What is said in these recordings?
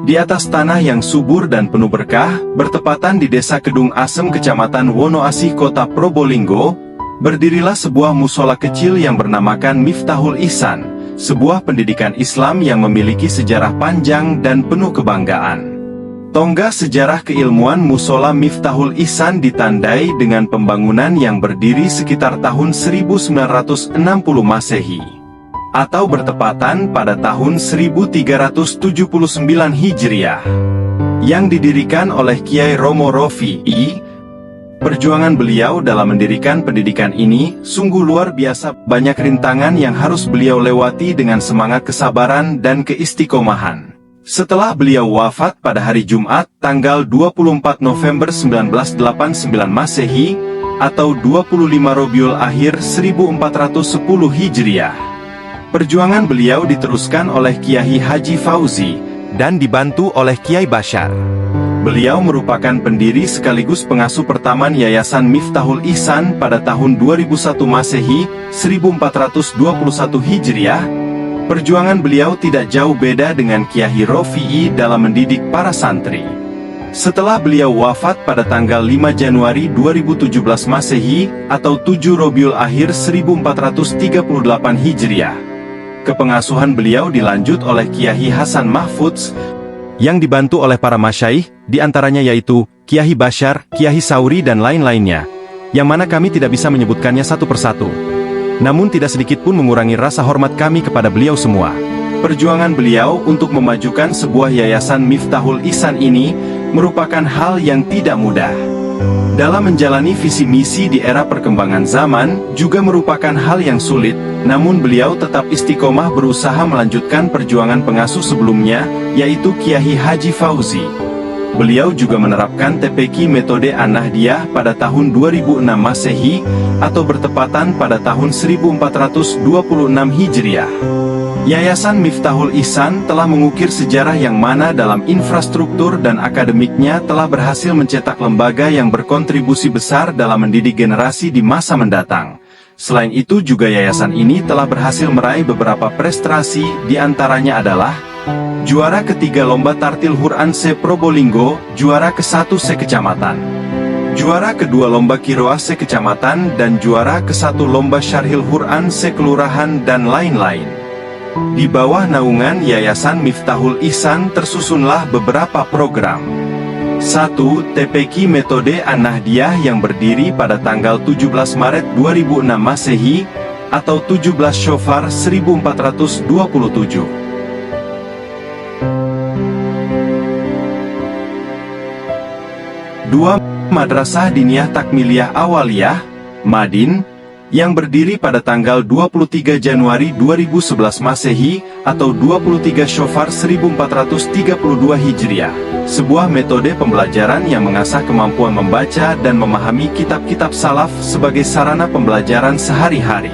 Di atas tanah yang subur dan penuh berkah, bertepatan di Desa Kedung Asem, Kecamatan Wonoasih, Kota Probolinggo, berdirilah sebuah musola kecil yang bernamakan Miftahul Ihsan, sebuah pendidikan Islam yang memiliki sejarah panjang dan penuh kebanggaan. Tonggak sejarah keilmuan musola Miftahul Ihsan ditandai dengan pembangunan yang berdiri sekitar tahun 1960 Masehi, atau bertepatan pada tahun 1379 Hijriah, yang didirikan oleh Kiai Romo Rofi'i. Perjuangan beliau dalam mendirikan pendidikan ini sungguh luar biasa. Banyak rintangan yang harus beliau lewati dengan semangat kesabaran dan keistiqomahan. Setelah beliau wafat pada hari Jumat, tanggal 24 November 1989 Masehi, atau 25 Rabiul Akhir 1410 Hijriah. Perjuangan beliau diteruskan oleh Kiai Haji Fauzi, dan dibantu oleh Kiai Bashar. Beliau merupakan pendiri sekaligus pengasuh pertama Yayasan Miftahul Ihsan pada tahun 2001 Masehi, 1421 Hijriah. Perjuangan beliau tidak jauh beda dengan Kiai Rofi'i dalam mendidik para santri. Setelah beliau wafat pada tanggal 5 Januari 2017 Masehi, atau 7 Rabiul Akhir 1438 Hijriah, kepengasuhan beliau dilanjut oleh Kiai Hasan Mahfudz, yang dibantu oleh para masyaikh, diantaranya yaitu Kiai Bashar, Kiai Sauri dan lain-lainnya, yang mana kami tidak bisa menyebutkannya satu persatu. Namun tidak sedikit pun mengurangi rasa hormat kami kepada beliau semua. Perjuangan beliau untuk memajukan sebuah yayasan Miftahul Ihsan ini merupakan hal yang tidak mudah. Dalam menjalani visi misi di era perkembangan zaman juga merupakan hal yang sulit, namun beliau tetap istiqomah berusaha melanjutkan perjuangan pengasuh sebelumnya, yaitu Kiai Haji Fauzi. Beliau juga menerapkan TPQ metode An-Nahdiyah pada tahun 2006 Masehi, atau bertepatan pada tahun 1426 Hijriah. Yayasan Miftahul Ihsan telah mengukir sejarah yang mana dalam infrastruktur dan akademiknya telah berhasil mencetak lembaga yang berkontribusi besar dalam mendidik generasi di masa mendatang. Selain itu juga yayasan ini telah berhasil meraih beberapa prestasi, diantaranya adalah juara ketiga Lomba Tartil Quran se Probolinggo, juara ke-1 se Kecamatan, juara kedua Lomba Kiroah se Kecamatan, dan juara ke-1 Lomba Syarhil Quran se Kelurahan, dan lain-lain. Di bawah naungan Yayasan Miftahul Ihsan tersusunlah beberapa program. 1. TPQ metode An-Nahdiyah yang berdiri pada tanggal 17 Maret 2006 Masehi, atau 17 Syofar 1427. 2. Madrasah Diniyah Takmiliyah Awaliyah, Madin, yang berdiri pada tanggal 23 Januari 2011 Masehi, atau 23 Syofar 1432 Hijriah, sebuah metode pembelajaran yang mengasah kemampuan membaca dan memahami kitab-kitab salaf sebagai sarana pembelajaran sehari-hari.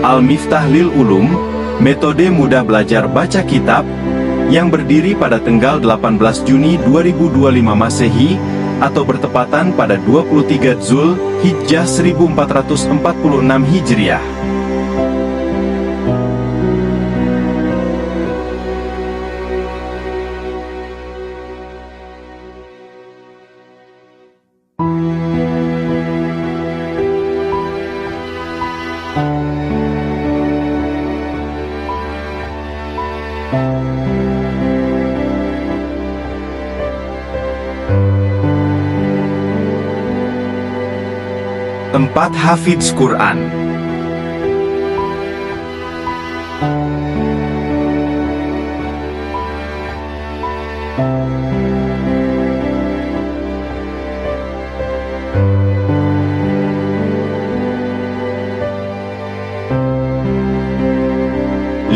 Al-Miftah Lil Ulum, metode mudah belajar baca kitab, yang berdiri pada tanggal 18 Juni 2025 Masehi, atau bertepatan pada 23 Dzul Hijjah 1446 Hijriah. Tempat Hafidz Quran.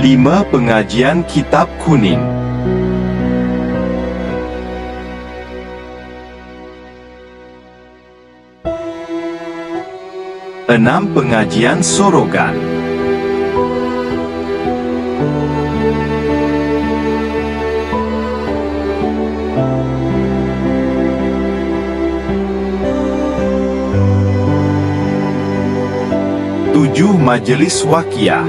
Lima. Pengajian Kitab Kuning. 6. Pengajian Sorogan. 7. 7. Majelis Wakiyah.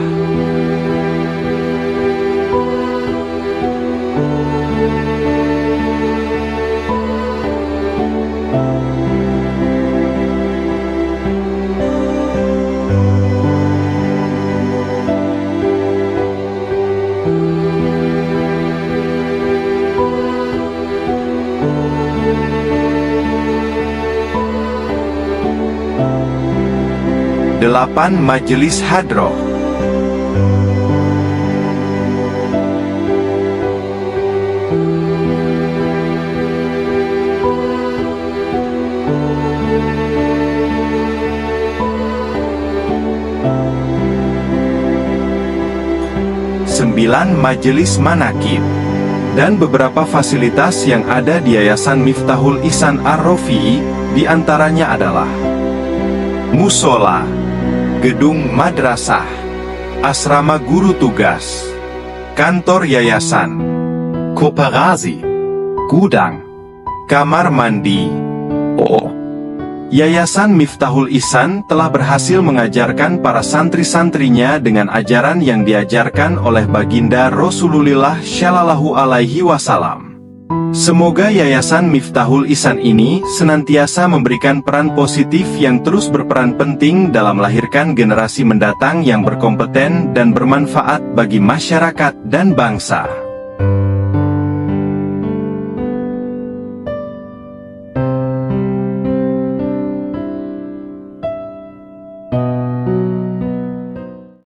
Delapan. Majelis Hadroh. Sembilan. Majelis Manakib. Dan beberapa fasilitas yang ada di Yayasan Miftahul Ihsan Ar-Rafi'i, diantaranya adalah musola, gedung madrasah, asrama guru tugas, kantor yayasan, koperasi, gudang, kamar mandi. Yayasan Miftahul Ihsan telah berhasil mengajarkan para santri-santrinya dengan ajaran yang diajarkan oleh baginda Rasulullah Shallallahu Alaihi Wasallam. Semoga Yayasan Miftahul Ihsan ini senantiasa memberikan peran positif yang terus berperan penting dalam melahirkan generasi mendatang yang berkompeten dan bermanfaat bagi masyarakat dan bangsa.